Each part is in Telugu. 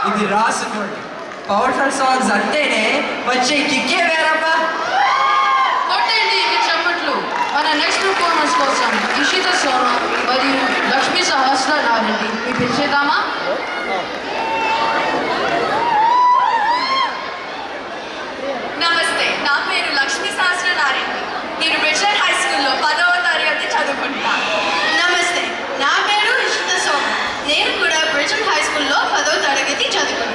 ఇది రాసుకోండి. పవర్ఫుల్ సాంగ్స్ అంటేనే వచ్చే కిక్కే వేరబ్బా. కొట్టండి ఇవి చప్పట్లు. మన నెక్స్ట్ పర్ఫార్మెన్స్ కోసం ఇషిత సోను మరియు లక్ష్మీ సహస్రనారాయణ మీ పిలిచేద్దామా? నమస్తే, నా పేరు లక్ష్మీ సహస్రనారాయణ. నేను బ్రిడ్జర్ హై స్కూల్లో 10వ తరగతి చదువుకుంటాను. నమస్తే, నా పేరు ఇషిత సోను. నేను కూడా బ్రిడ్జర్ హై స్కూల్లో 10వ తరగతి చదువుకుంటాను.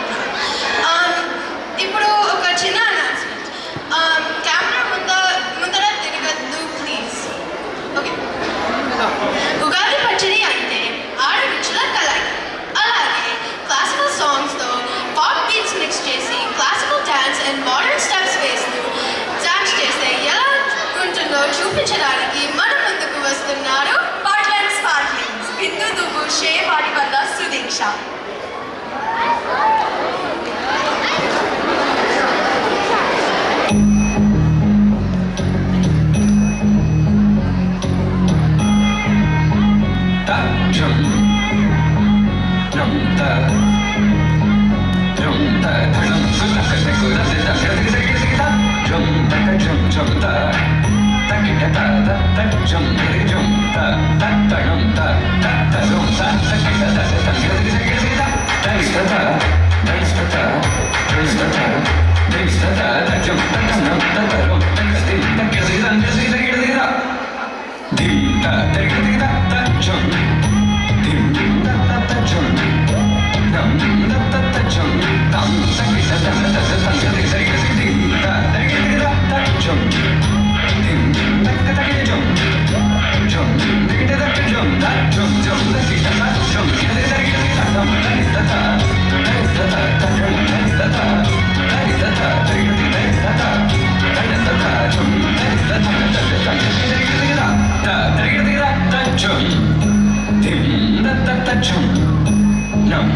ఇప్పుడు ఒక చిన్న అనౌన్స్మెంట్. కెమెరా ముందర తిరగద్దు ప్లీజ్. ఓకే. ఉగాది పచ్చడి అంటే 6 రుచుల కలయిక. అలాగే క్లాసికల్ సాంగ్స్తో పాప్ బీట్స్ మిక్స్ చేసి classical dance and modern steps వేస్తూ డాన్స్ చేస్తే ఎలా ఉంటుందో చూపించడానికి మన ముందుకు వస్తున్నారు పార్ట్లెండ్ స్పార్క్లింగ్స్ బిందు దుబ్బు షే వాటి వల్ల సుదీక్ష. Nam,